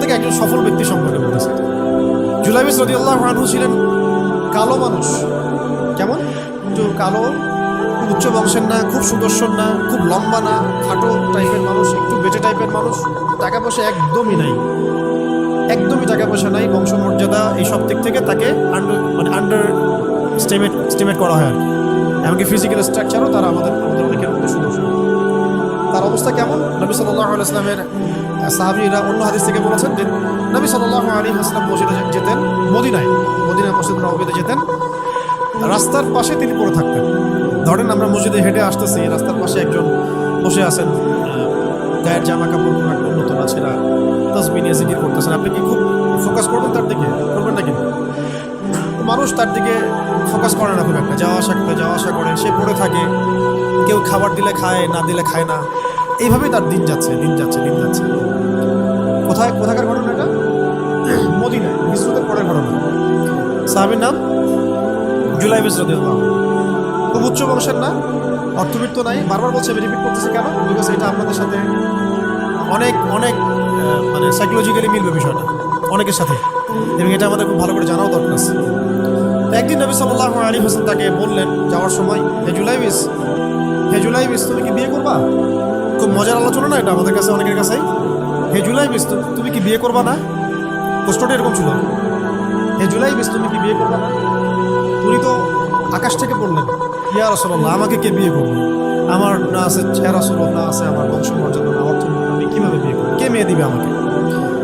থেকে একজন সফল ব্যক্তি সম্পর্কে বলতেছে। জুলাইবিস রাদিয়াল্লাহু আনহু ছিলেন কালো মানুষ। কেমন? একটু কালো, খুব উচ্চ বংশের না, খুব সুদর্শন না, খুব লম্বা না, খাটো টাইপের মানুষ, একটু বেটে টাইপের মানুষ। টাকা পয়সা একদমই নাই, একদমই টাকা পয়সা নাই, বংশমর্যাদা এইসব দিক থেকে তাকে আন্ডার স্টিমেট করা হয় আর কি। এমনকি ফিজিক্যাল স্ট্রাকচারও তারা আমাদের অনেকের মধ্যে সুদর্শন। তার অবস্থা কেমন? নবী সাল্লাল্লাহু আলাইহি ওয়াসাল্লামের সাহাবীরা অন্য হাদিস থেকে বলেছেন যে নবী সাল্লাল্লাহু আলাইহি ওয়াসাল্লাম মসজিদে যেতেন, মদিনা মসজিদ নববীতে যেতেন, রাস্তার পাশে তিনি পড়ে থাকতেন। ধরেন আমরা মসজিদে হেঁটে আসতেছি, রাস্তার পাশে একজন বসে আছেন, গায়ের জামা কাপড় একদম নতুন আছে না, তাসবিহ নিয়ে জিকির করতেছেন, আপনি কি খুব ফোকাস করবেন তার দিকে? করবেন না কিন্তু। মানুষ তার দিকে ফোকাস করে না খুব একটা, যাওয়া আসা করে, সে পড়ে থাকে। কেউ খাবার দিলে খায়, না দিলে খায় না, এইভাবেই তার দিন যাচ্ছে। কোথাকার ঘটনা এটা? মদিনা, হিজরতের পরের ঘটনা। সাহাবীর নাম জুলাইবিস রাদিয়াল্লাহু আনহু। খুব উচ্চ বংশের না, অর্থবিত্ত নাই। বারবার বলছে, আমি রিপিট করতেছি কেন? বিকজ এটা আপনাদের সাথে অনেক মানে সাইকোলজিক্যালি মিলবে বিষয়টা অনেকের সাথে, এবং এটা আমাদের খুব ভালো করে জানাও দরকার আছে। একদিন নবী সাল্লাল্লাহু আলাইহি ওয়াসাল্লাম তাকে বললেন যাওয়ার সময়, হে জুলাইবিস তুমি কি বিয়ে করবা? খুব মজার আলোচনা না এটা আমাদের কাছে, অনেকের কাছেই। হে জুলাইবিস তুমি কি বিয়ে করবা না? প্রশ্নটা এরকম ছিল, হে জুলাইবিস তুমি কি বিয়ে করবা না? উনি তো আকাশ থেকে বললেন, ইয়া রাসূলুল্লাহ, আমাকে কে বিয়ে করবে? আমার না আছে ইয়া রাসূলুল্লাহ, না আছে আমার বংশমর্যাদা, না অর্থ, আমি কীভাবে বিয়ে করবো? কে মেয়ে দিবে আমাকে?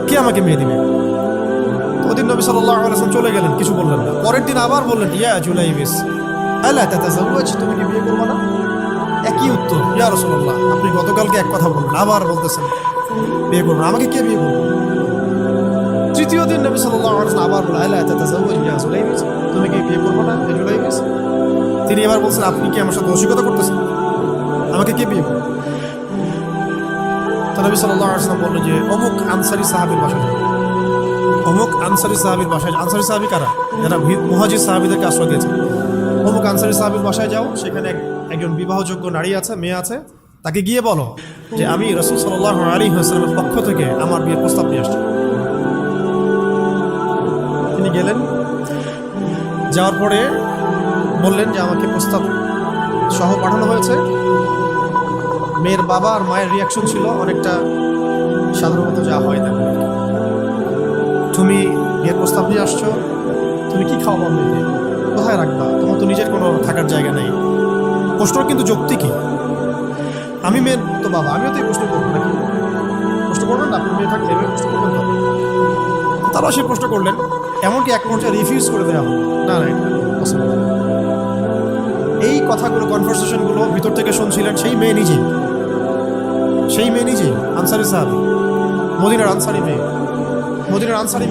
কে আমাকে মেয়ে দিবে? ওদিন নবী সাল্লাল্লাহু আলাইহি ওয়াসাল্লাম চলে গেলেন, কিছু বললেন না। পরের দিন আবার বললেন, ইয়া জুলাইবিস আলা তাতাযাওয়াজ, তুমি কি বিয়ে করবা না? একই উত্তর, ইয়া রাসূলুল্লাহ, আপনি গতকালকে এক কথা বললেন, আবার বলতেছেন বিয়ে করবেন, আমাকে কে বিয়ে করবে? তৃতীয় দিন নবী সাল্লাল্লাহু আলাইহি ওয়াসাল্লাম আবার বললেন, আলা তাতাযাওয়াজ ইয়া জুলাইবিস, তুমি কি বিয়ে করবে না হে জুলাইবিস? তিনি এবার বলছেন, আপনি কি আমার সাথে রসিকতা করতেছেন? আমাকে কে বিয়ে করবে? তো নবী সাল্লাল্লাহু আলাইহি ওয়াসাল্লাম বললেন যে অমুক আনসারী সাহাবীর বাসায় যান। অমুক আনসারী সাহাবীর বাসায়, আনসারী সাহাবী কারা? যারা মুহাজির সাহাবীদেরকে আশ্রয় দিয়েছে। অমুক আনসারী সাহাবীর বাসায় যাও, সেখানে একজন বিবাহযোগ্য নারী আছে, মেয়ে আছে, তাকে গিয়ে বলো যে আমি রাসূল সাল্লাল্লাহু আলাইহি ওয়াসাল্লামের পক্ষ থেকে আমার বিয়ের প্রস্তাব নিয়ে আসছি। তিনি গেলেন, যাওয়ার পরে বললেন যে আমাকে প্রস্তাব সহ পাঠানো হয়েছে। মেয়ের বাবা আর মায়ের রিয়াকশন ছিল অনেকটা সাধারণত যা হয় তেমন। তুমি বিয়ের প্রস্তাব নিয়ে আসছো, তুমি কি খাওয়াবো মেয়েকে? কোথায় রাখবা? তোমার তো নিজের কোনো থাকার জায়গা নেই। প্রশ্ন কিন্তু যৌক্তিকই। আমি মেয়ের তো বাবা, আমিও তো এই প্রশ্ন করবো নাকি? প্রশ্ন করবেন না? আপনার মেয়ে থাকলে এভাবে প্রশ্ন করবেন তো? তারাও সে প্রশ্ন করলেন, এমনকি এক পর্যায়ে রিফিউজ করে দেওয়া হলো, না এটা পসিবল। এই কথাগুলো, কনভারসেশনগুলো ভিতর থেকে শুনছিলেন সেই মেয়ে নিজেই, আনসারী সাহাবী, মদিনার আনসারী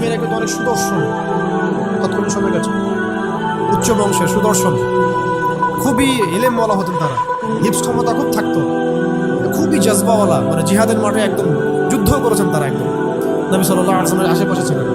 মেয়েরা কিন্তু অনেক সুদর্শন তৎকালীন সময়ের কাছে, উচ্চ বংশের সুদর্শন, খুবই ইলেমওয়ালা হতেন তারা, হিপস ক্ষমতা খুব থাকতো, খুবই জজবাওয়ালা, মানে জিহাদের মাঠে একদম যুদ্ধ করেছেন তারা, একদম নবী সাল্লাল্লাহু আলাইহি ওয়াসাল্লামের আশেপাশে ছিলেন।